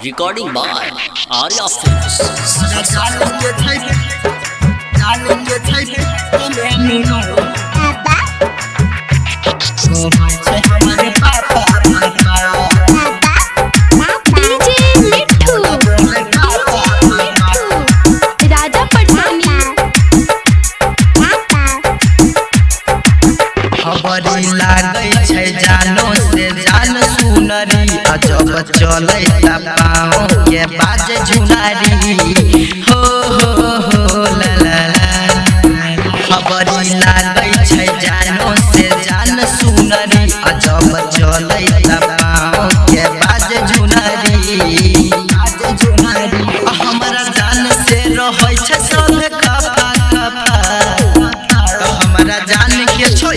Recording by Arya Films. खबरी लागै छै जानो से जान सुनरी अजब चलै ता पाँव के बाज झुनारी हो ला ला ला। खबरी लागै छै जानो से जान सुनरी अजब चलै ता पाँव के बाज झुनारी हमरा जान से रहै छै सब खफा खफा हमरा जान के छोड़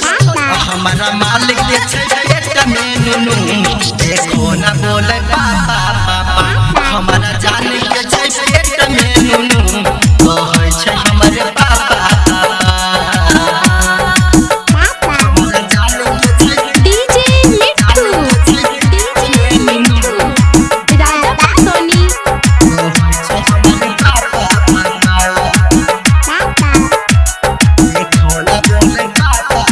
हमारा मालिक के छै पेट में नुनू देखो ना बोले पापा पापा हमारा जान के छै पेट में नुनू कहै छै हमरे पापा हमारा जान के छै डीजे मिट्ठू राजा पटोनी कहै छै हमरे पापा पापा देखो ना बोले पापा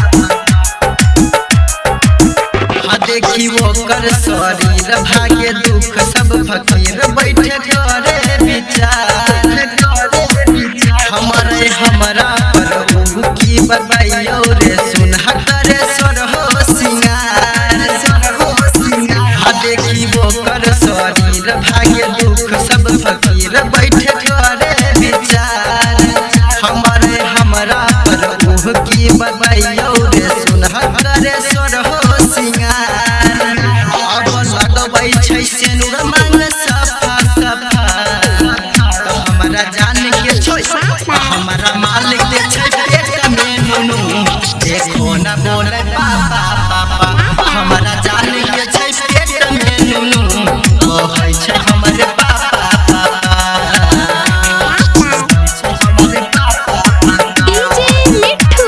देखी वो कर शरीर भाग्य दुख सब फकीर बैठे करे विचार हमारे हमरा पर की बताइयो रे सुनह करे स्वर हो सिंगार देखी वो कर शरीर भाग्य दुख सब फकीर बैठे करे विचार हमारे हमरा पर की बताइयो रे सुनह करे स्वर हो सिंगार अब लगबै छै सेनुर मांग सफा सफा हमरा जान के छोड़ हमरा मालिक के छै पेट में नुनू देखो ना बोले पापा पापा हमरा जान के छै पेट में नुनू कहै छै हमरे पापा पापा हमरे पापा DJ Mitthu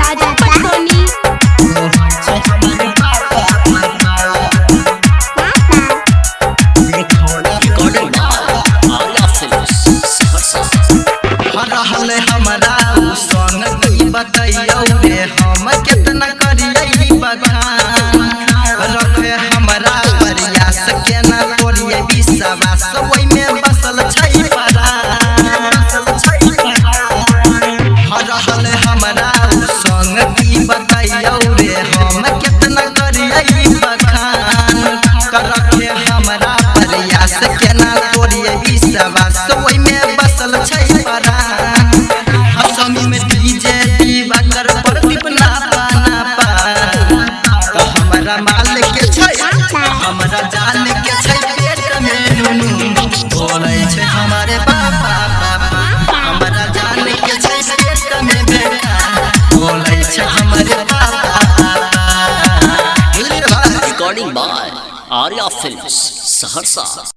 Raja Patoni Recording by Arya Films. रहल हमरा उ संग की बतैयौ रे हम केतना करियै बखान रखे हमरा प्रयास केना करियै विश्वास ओइ में बसल छै परान रहल हमरा उ संग की बतैयौ रे हम केतना करियै बखान रखे हमरा प्रयास केना करियै विश्वास ओइ में बसल छै परान हसमी में डीजे दीवा कर पर दीपना पाना पा तो हमरा मालिक के छै हमरा जान के छै पेट में नुनू बोलै छै हमारे पापा पापा हमरा जान के छै पेट में बेटा बोलै छै हमारे पापा पापा। Recording by Arya Films. Saharsa.